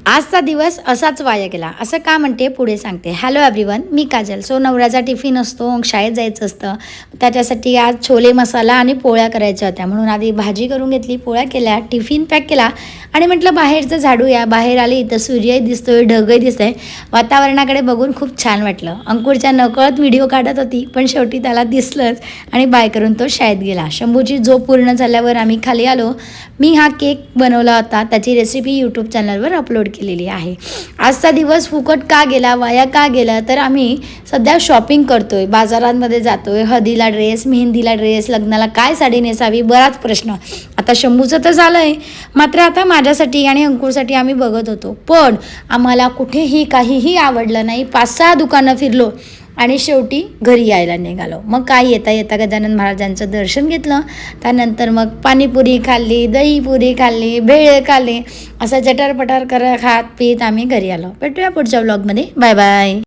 आजचा दिवस असाच वाया गेला असं का म्हणते पुढे सांगते. हॅलो एव्हरीवन, मी काजल. सो नवऱ्याचा टिफिन असतो, शाळेत जायचं असतं. त्याच्यासाठी आज छोले मसाला आणि पोळ्या करायच्या होत्या, म्हणून आधी भाजी करून घेतली, पोळ्या केल्या, टिफिन पॅक केला आणि म्हटलं बाहेरचं झाडूया. बाहेर आले इथं सूर्यही दिसतोय, ढगही दिसतंय. वातावरणाकडे बघून खूप छान वाटलं. अंकुरच्या नकळत व्हिडिओ काढत होती, पण शेवटी त्याला दिसलंच आणि बाय करून तो शाळेत गेला. शंभूची झोप पूर्ण झाल्यावर आम्ही खाली आलो. मी हा केक बनवला होता, त्याची रेसिपी यूट्यूब चॅनलवर अपलोड केलेली आहे. आजचा दिवस फुकट का गेला, वाया का गेला, तर आम्ही सध्या शॉपिंग करतोय, बाजारांमध्ये जातोय. हळदीला ड्रेस, मेहंदीला ड्रेस, लग्नाला काय साडी नेसावी, बराच प्रश्न. आता शंभूचं तर झालं आहे, मात्र आता माझ्यासाठी आणि अंकुरसाठी आम्ही बघत होतो. पण आम्हाला कुठेही काहीही आवडलं नाही. 5-6 दुकानं फिरलो आणि शेवटी घरी यायला निघालो. मग काय, येता येता गजानन महाराजांचं दर्शन घेतलं. त्यानंतर मग पाणीपुरी खाल्ली, दहीपुरी खाल्ली, भेळ खाल्ली. असं चटरपटर खात पीत आम्ही घरी आलो. भेटूया पुढच्या व्लॉगमध्ये. Bye bye.